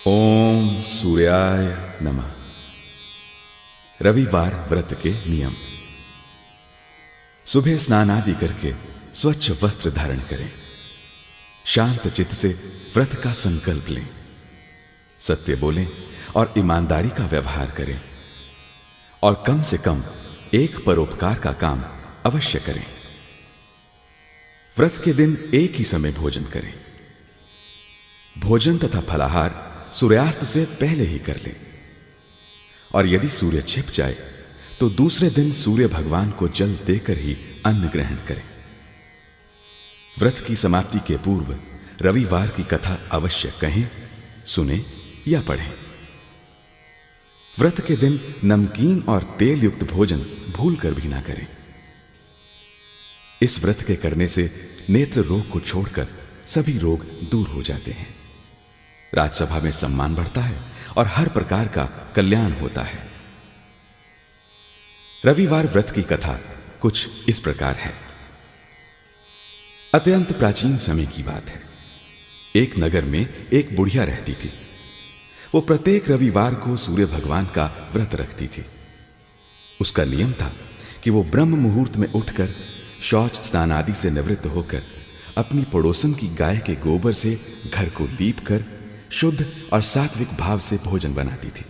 ओम सूर्याय नमः। रविवार व्रत के नियम। सुबह स्नान आदि करके स्वच्छ वस्त्र धारण करें। शांत चित्त से व्रत का संकल्प लें। सत्य बोलें और ईमानदारी का व्यवहार करें और कम से कम एक परोपकार का काम अवश्य करें। व्रत के दिन एक ही समय भोजन करें। भोजन तथा फलाहार सूर्यास्त से पहले ही कर लें और यदि सूर्य छिप जाए तो दूसरे दिन सूर्य भगवान को जल देकर ही अन्न ग्रहण करें। व्रत की समाप्ति के पूर्व रविवार की कथा अवश्य कहें, सुने या पढ़ें। व्रत के दिन नमकीन और तेल युक्त भोजन भूलकर भी ना करें। इस व्रत के करने से नेत्र रोग को छोड़कर सभी रोग दूर हो जाते हैं। राजसभा में सम्मान बढ़ता है और हर प्रकार का कल्याण होता है। रविवार व्रत की कथा कुछ इस प्रकार है। अत्यंत प्राचीन समय की बात है। एक नगर में एक बुढ़िया रहती थी। वो प्रत्येक रविवार को सूर्य भगवान का व्रत रखती थी। उसका नियम था कि वो ब्रह्म मुहूर्त में उठकर शौच स्नान आदि से निवृत्त होकर अपनी पड़ोसन की गाय के गोबर से घर को लीप कर शुद्ध और सात्विक भाव से भोजन बनाती थी।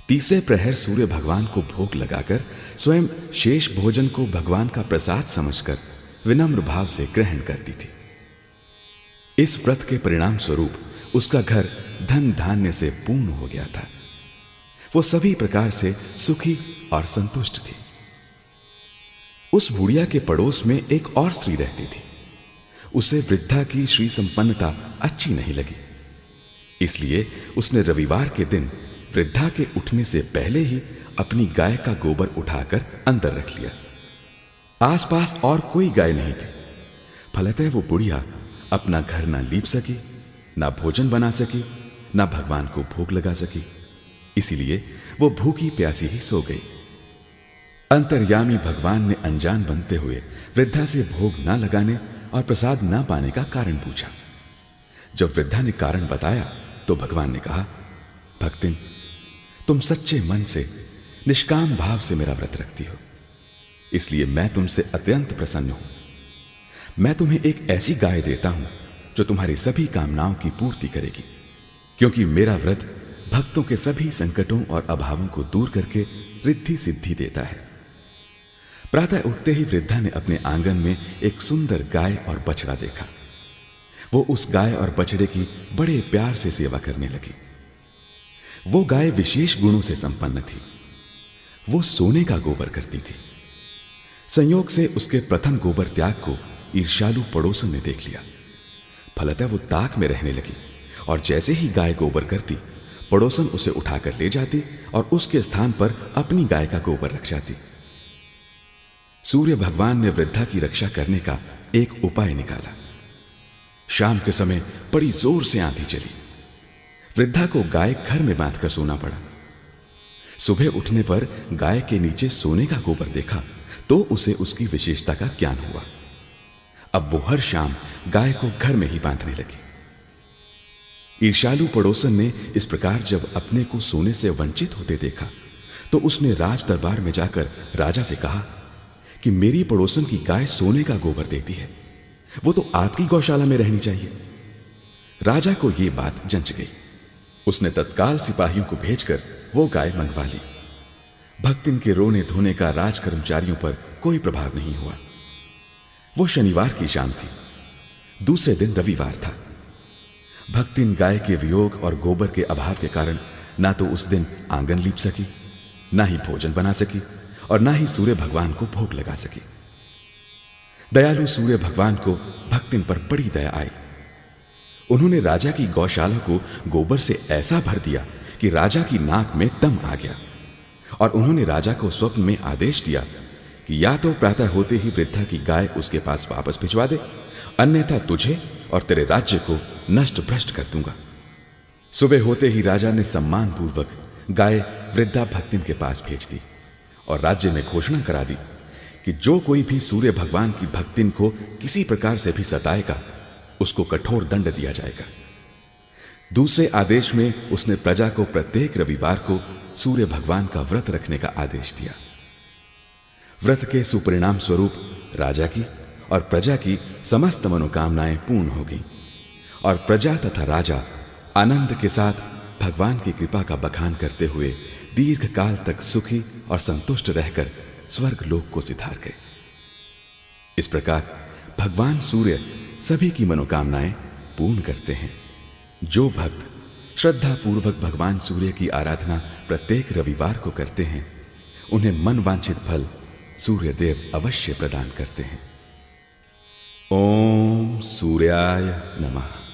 तीसरे प्रहर सूर्य भगवान को भोग लगाकर स्वयं शेष भोजन को भगवान का प्रसाद समझकर विनम्र भाव से ग्रहण करती थी। इस व्रत के परिणाम स्वरूप उसका घर धन धान्य से पूर्ण हो गया था। वो सभी प्रकार से सुखी और संतुष्ट थी। उस बुढ़िया के पड़ोस में एक और स्त्री रहती थी। उसे वृद्धा की श्री संपन्नता अच्छी नहीं लगी, इसलिए उसने रविवार के दिन वृद्धा के उठने से पहले ही अपनी गाय का गोबर उठाकर अंदर रख लिया। आसपास और कोई गाय नहीं थी। फलतः वो बुढ़िया अपना घर ना लीप सकी, ना भोजन बना सकी, ना भगवान को भोग लगा सकी। इसीलिए वो भूखी प्यासी ही सो गई। अंतर्यामी भगवान ने अनजान बनते हुए वृद्धा से भोग ना लगाने और प्रसाद ना पाने का कारण पूछा। जब वृद्धा ने कारण बताया तो भगवान ने कहा, भक्तिन, तुम सच्चे मन से निष्काम भाव से मेरा व्रत रखती हो, इसलिए मैं तुमसे अत्यंत प्रसन्न हूं। मैं तुम्हें एक ऐसी गाय देता हूं जो तुम्हारी सभी कामनाओं की पूर्ति करेगी, क्योंकि मेरा व्रत भक्तों के सभी संकटों और अभावों को दूर करके रिद्धि सिद्धि देता है। प्रातः उठते ही वृद्धा ने अपने आंगन में एक सुंदर गाय और बछड़ा देखा। वो उस गाय और बछड़े की बड़े प्यार से सेवा करने लगी। वो गाय विशेष गुणों से संपन्न थी। वो सोने का गोबर करती थी। संयोग से उसके प्रथम गोबर त्याग को ईर्ष्यालु पड़ोसन ने देख लिया। फलतः वो ताक में रहने लगी और जैसे ही गाय गोबर करती, पड़ोसन उसे उठाकर ले जाती और उसके स्थान पर अपनी गाय का गोबर रख जाती। सूर्य भगवान ने वृद्धा की रक्षा करने का एक उपाय निकाला। शाम के समय बड़ी जोर से आंधी चली। वृद्धा को गाय घर में बांधकर सोना पड़ा। सुबह उठने पर गाय के नीचे सोने का गोबर देखा तो उसे उसकी विशेषता का ज्ञान हुआ। अब वो हर शाम गाय को घर में ही बांधने लगी। ईर्ष्यालु पड़ोसन ने इस प्रकार जब अपने को सोने से वंचित होते देखा तो उसने राज दरबार में जाकर राजा से कहा कि मेरी पड़ोसन की गाय सोने का गोबर देती है, वो तो आपकी गौशाला में रहनी चाहिए। राजा को यह बात जंच गई। उसने तत्काल सिपाहियों को भेजकर वो गाय मंगवा ली। भक्तिन के रोने धोने का राज कर्मचारियों पर कोई प्रभाव नहीं हुआ। वो शनिवार की शाम थी। दूसरे दिन रविवार था। भक्तिन गाय के वियोग और गोबर के अभाव के कारण ना तो उस दिन आंगन लीप सकी, ना ही भोजन बना सकी और ना ही सूर्य भगवान को भोग लगा सकी। दयालु सूर्य भगवान को भक्तिन पर बड़ी दया आई। उन्होंने राजा की गौशाला को गोबर से ऐसा भर दिया कि राजा की नाक में दम आ गया और उन्होंने राजा को स्वप्न में आदेश दिया कि या तो प्रातः होते ही वृद्धा की गाय उसके पास वापस भिजवा दे, अन्यथा तुझे और तेरे राज्य को नष्ट भ्रष्ट कर दूंगा। सुबह होते ही राजा ने सम्मान पूर्वक गाय वृद्धा भक्तिन के पास भेज दी और राज्य में घोषणा करा दी कि जो कोई भी सूर्य भगवान की भक्तिन को किसी प्रकार से भी सताएगा, उसको कठोर दंड दिया जाएगा। दूसरे आदेश में उसने प्रजा को प्रत्येक रविवार को सूर्य भगवान का व्रत रखने का आदेश दिया। व्रत के सुपरिणाम स्वरूप राजा की और प्रजा की समस्त मनोकामनाएं पूर्ण होगी और प्रजा तथा राजा आनंद के साथ भगवान की कृपा का बखान करते हुए दीर्घ काल तक सुखी और संतुष्ट रहकर स्वर्ग लोक को सिधार गए। इस प्रकार भगवान सूर्य सभी की मनोकामनाएं पूर्ण करते हैं। जो भक्त श्रद्धा पूर्वक भगवान सूर्य की आराधना प्रत्येक रविवार को करते हैं, उन्हें मन वांछित फल सूर्य देव अवश्य प्रदान करते हैं। ओम सूर्याय नमः।